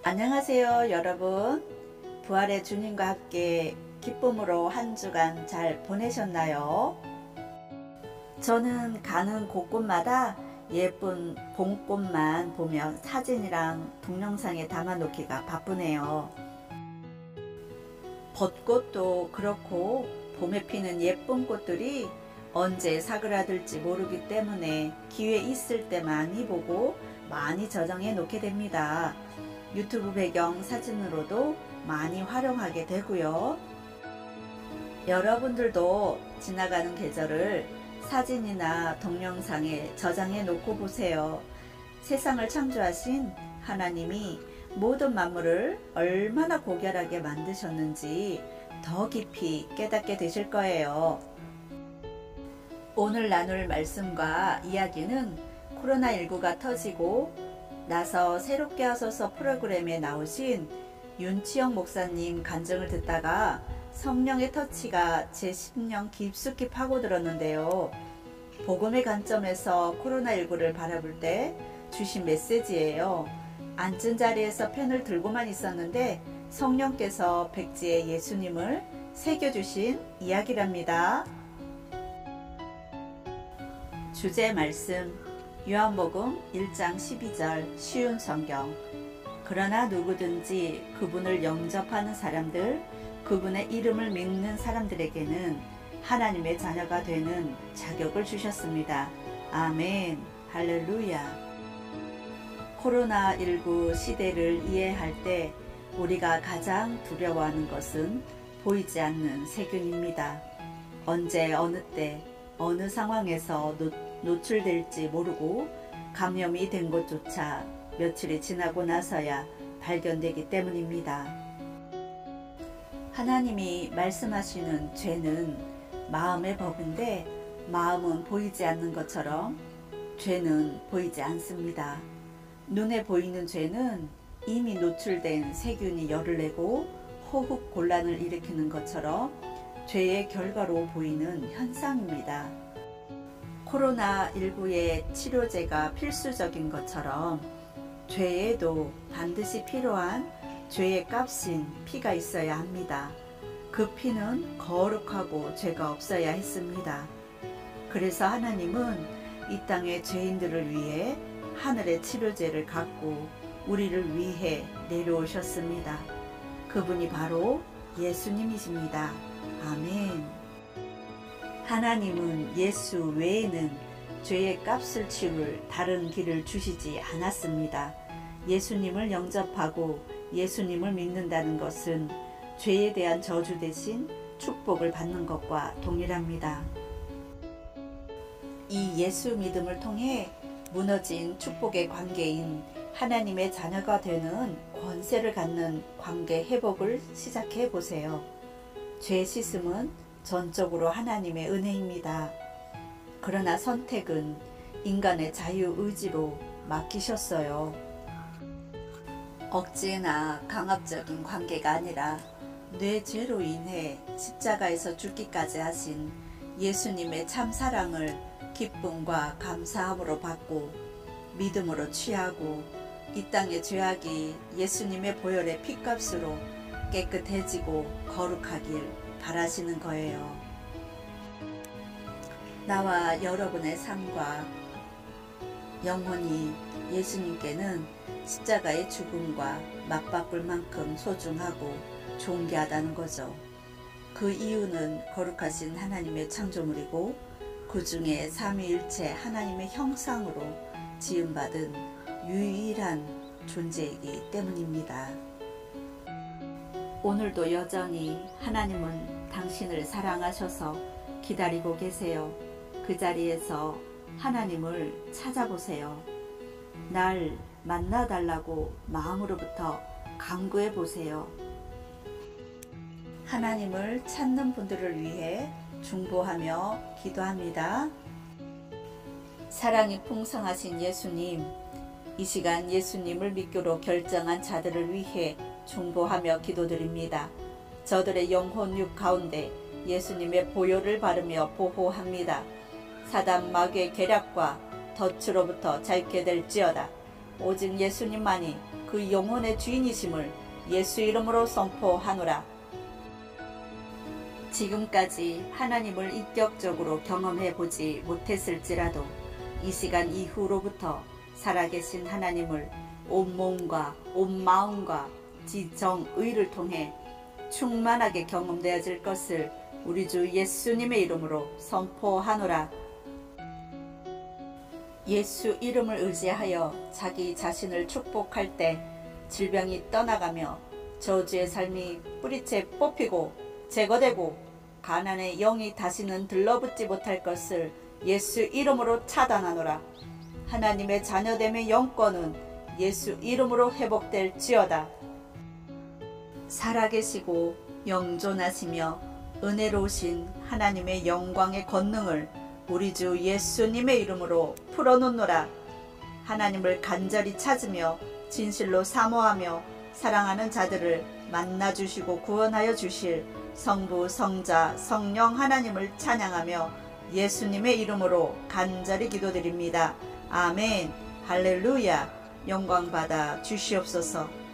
안녕하세요 여러분. 부활의 주님과 함께 기쁨으로 한 주간 잘 보내셨나요? 저는 가는 곳곳마다 예쁜 봄꽃만 보며 사진이랑 동영상에 담아 놓기가 바쁘네요. 벚꽃도 그렇고 봄에 피는 예쁜 꽃들이 언제 사그라들지 모르기 때문에 기회 있을 때 많이 보고 많이 저장해 놓게 됩니다. 유튜브 배경 사진으로도 많이 활용하게 되고요. 여러분들도 지나가는 계절을 사진이나 동영상에 저장해 놓고 보세요. 세상을 창조하신 하나님이 모든 만물을 얼마나 고결하게 만드셨는지 더 깊이 깨닫게 되실 거예요. 오늘 나눌 말씀과 이야기는 코로나19가 터지고 나서 새롭게 하소서 프로그램에 나오신 윤치영 목사님 간증을 듣다가 성령의 터치가 제 심령 깊숙이 파고들었는데요. 복음의 관점에서 코로나19를 바라볼 때 주신 메시지예요. 앉은 자리에서 펜을 들고만 있었는데 성령께서 백지에 예수님을 새겨주신 이야기랍니다. 주제 말씀 요한복음 1장 12절 쉬운 성경. 그러나 누구든지 그분을 영접하는 사람들, 그분의 이름을 믿는 사람들에게는 하나님의 자녀가 되는 자격을 주셨습니다. 아멘. 할렐루야. 코로나19 시대를 이해할 때 우리가 가장 두려워하는 것은 보이지 않는 세균입니다. 언제 어느 때 어느 상황에서 노출될지 모르고 감염이 된 것조차 며칠이 지나고 나서야 발견되기 때문입니다. 하나님이 말씀하시는 죄는 마음의 법인데 마음은 보이지 않는 것처럼 죄는 보이지 않습니다. 눈에 보이는 죄는 이미 노출된 세균이 열을 내고 호흡 곤란을 일으키는 것처럼 죄의 결과로 보이는 현상입니다. 코로나19의 치료제가 필수적인 것처럼 죄에도 반드시 필요한 죄의 값인 피가 있어야 합니다. 그 피는 거룩하고 죄가 없어야 했습니다. 그래서 하나님은 이 땅의 죄인들을 위해 하늘의 치료제를 갖고 우리를 위해 내려오셨습니다. 그분이 바로 예수님이십니다. 아멘. 하나님은 예수 외에는 죄의 값을 치울 다른 길을 주시지 않았습니다. 예수님을 영접하고 예수님을 믿는다는 것은 죄에 대한 저주 대신 축복을 받는 것과 동일합니다. 이 예수 믿음을 통해 무너진 축복의 관계인 하나님의 자녀가 되는 권세를 갖는 관계 회복을 시작해 보세요. 죄 씻음은 전적으로 하나님의 은혜입니다. 그러나 선택은 인간의 자유의지로 맡기셨어요. 억제나 강압적인 관계가 아니라 내 죄로 인해 십자가에서 죽기까지 하신 예수님의 참 사랑을 기쁨과 감사함으로 받고 믿음으로 취하고 이 땅의 죄악이 예수님의 보혈의 피값으로 깨끗해지고 거룩하길 바라시는 거예요. 나와 여러분의 삶과 영혼이 예수님께는 십자가의 죽음과 맞바꿀 만큼 소중하고 존귀하다는 거죠. 그 이유는 거룩하신 하나님의 창조물이고 그 중에 삼위일체 하나님의 형상으로 지음받은 유일한 존재이기 때문입니다. 오늘도 여전히 하나님은 당신을 사랑하셔서 기다리고 계세요. 그 자리에서 하나님을 찾아보세요. 날 만나달라고 마음으로부터 간구해 보세요. 하나님을 찾는 분들을 위해 중보하며 기도합니다. 사랑이 풍성하신 예수님, 이 시간 예수님을 믿기로 결정한 자들을 위해 중보하며 기도드립니다. 저들의 영혼 육 가운데 예수님의 보혈을 바르며 보호합니다. 사단 마귀의 계략과 덫으로부터 자유케 될지어다. 오직 예수님만이 그 영혼의 주인이심을 예수 이름으로 선포하노라. 지금까지 하나님을 인격적으로 경험해 보지 못했을지라도 이 시간 이후로부터 살아계신 하나님을 온 몸과 온 마음과 지정의를 통해 충만하게 경험되어질 것을 우리 주 예수님의 이름으로 선포하노라. 예수 이름을 의지하여 자기 자신을 축복할 때 질병이 떠나가며 저주의 삶이 뿌리채 뽑히고 제거되고 가난의 영이 다시는 들러붙지 못할 것을 예수 이름으로 차단하노라. 하나님의 자녀됨의 영권은 예수 이름으로 회복될지어다. 살아계시고 영존하시며 은혜로우신 하나님의 영광의 권능을 우리 주 예수님의 이름으로 풀어놓노라. 하나님을 간절히 찾으며 진실로 사모하며 사랑하는 자들을 만나주시고 구원하여 주실 성부, 성자, 성령 하나님을 찬양하며 예수님의 이름으로 간절히 기도드립니다. 아멘. 할렐루야. 영광 받아 주시옵소서.